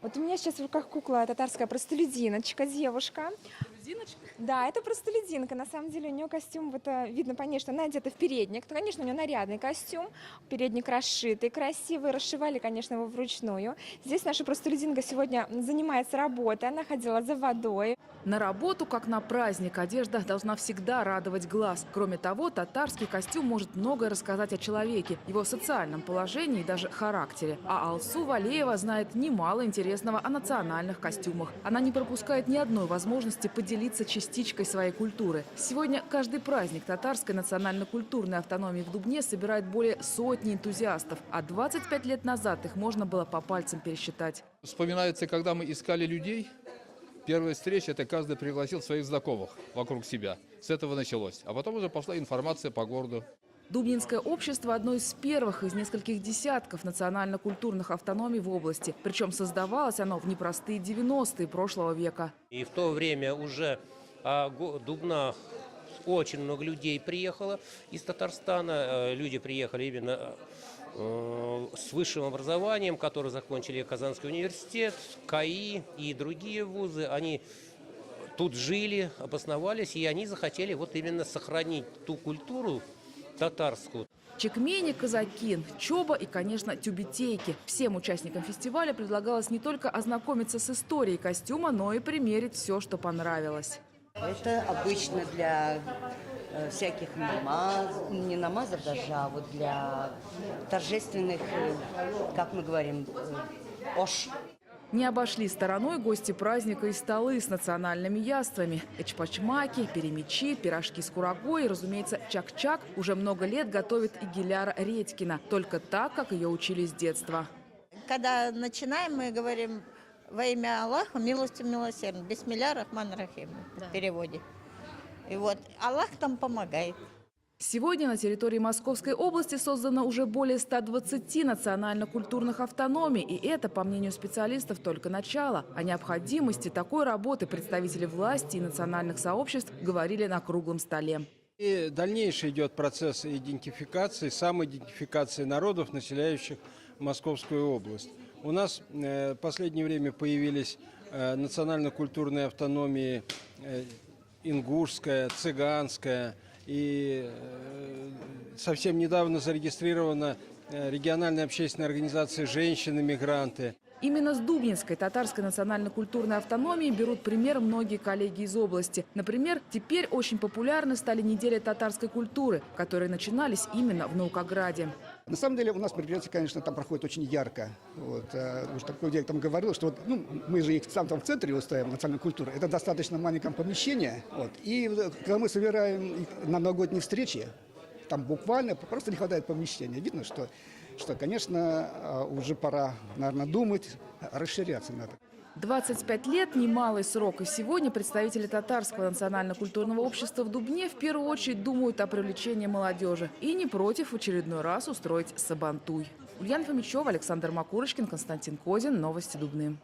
Вот у меня сейчас в руках кукла татарская простолюдиночка, девушка. Простолюдиночка? Да, это простолюдинка. На самом деле у нее костюм, вот видно, конечно, она одета в передник. То, конечно, у нее нарядный костюм. Передник расшитый, красивый. Расшивали, конечно, его вручную. Здесь наша простолюдинка сегодня занимается работой. Она ходила за водой. На работу, как на праздник, одежда должна всегда радовать глаз. Кроме того, татарский костюм может многое рассказать о человеке, его социальном положении и даже характере. А Алсу Валеева знает немало интересного о национальных костюмах. Она не пропускает ни одной возможности поделиться частичкой своей культуры. Сегодня каждый праздник татарской национально-культурной автономии в Дубне собирает более сотни энтузиастов. А 25 лет назад их можно было по пальцам пересчитать. Вспоминается, когда мы искали людей. Первая встреча – это каждый пригласил своих знакомых вокруг себя. С этого началось. А потом уже пошла информация по городу. Дубнинское общество – одно из первых из нескольких десятков национально-культурных автономий в области. Причем создавалось оно в непростые 90-е прошлого века. И в то время уже Дубна очень много людей приехало из Татарстана. Люди приехали именно с высшим образованием, которые закончили Казанский университет, КАИ и другие вузы. Они тут жили, обосновались, и они захотели вот именно сохранить ту культуру татарскую. Чекмени, казакин, чоба и, конечно, тюбетейки. Всем участникам фестиваля предлагалось не только ознакомиться с историей костюма, но и примерить все, что понравилось. Это обычно для всяких намазов, не намазов даже, а вот для торжественных, как мы говорим, ош. Не обошли стороной гости праздника и столы с национальными яствами. Эчпачмаки, перемечи, пирожки с курагой и, разумеется, чак-чак уже много лет готовит и Гиляра Редькина. Только так, как ее учили с детства. Когда начинаем, мы говорим во имя Аллаха, милостью милосердным, бисмилля рахман рахим в переводе. И вот Аллах нам помогает. Сегодня на территории Московской области создано уже более 120 национально-культурных автономий. И это, по мнению специалистов, только начало. О необходимости такой работы представители власти и национальных сообществ говорили на круглом столе. И дальнейший идет процесс идентификации, самоидентификации народов, населяющих Московскую область. У нас в последнее время появились национально-культурные автономии ингушская, цыганская. И совсем недавно зарегистрирована региональная общественная организация «Женщины-мигранты». Именно с Дубнинской татарской национально-культурной автономии берут пример многие коллеги из области. Например, теперь очень популярны стали недели татарской культуры, которые начинались именно в Наукограде. На самом деле у нас мероприятие, конечно, там проходит очень ярко. Вот, уж такой день там говорил, что вот, мы же их там в центре устраиваем, национальной культуры. Это достаточно маленькое помещение. Вот, и когда мы собираем их на новогодние встречи, там буквально просто не хватает помещения. Видно, что конечно, уже пора, наверное, думать, расширяться надо. 25 лет – немалый срок. И сегодня представители татарского национально-культурного общества в Дубне в первую очередь думают о привлечении молодежи. И не против в очередной раз устроить сабантуй. Ульяна Фомичева, Александр Макурочкин, Константин Козин. Новости Дубны.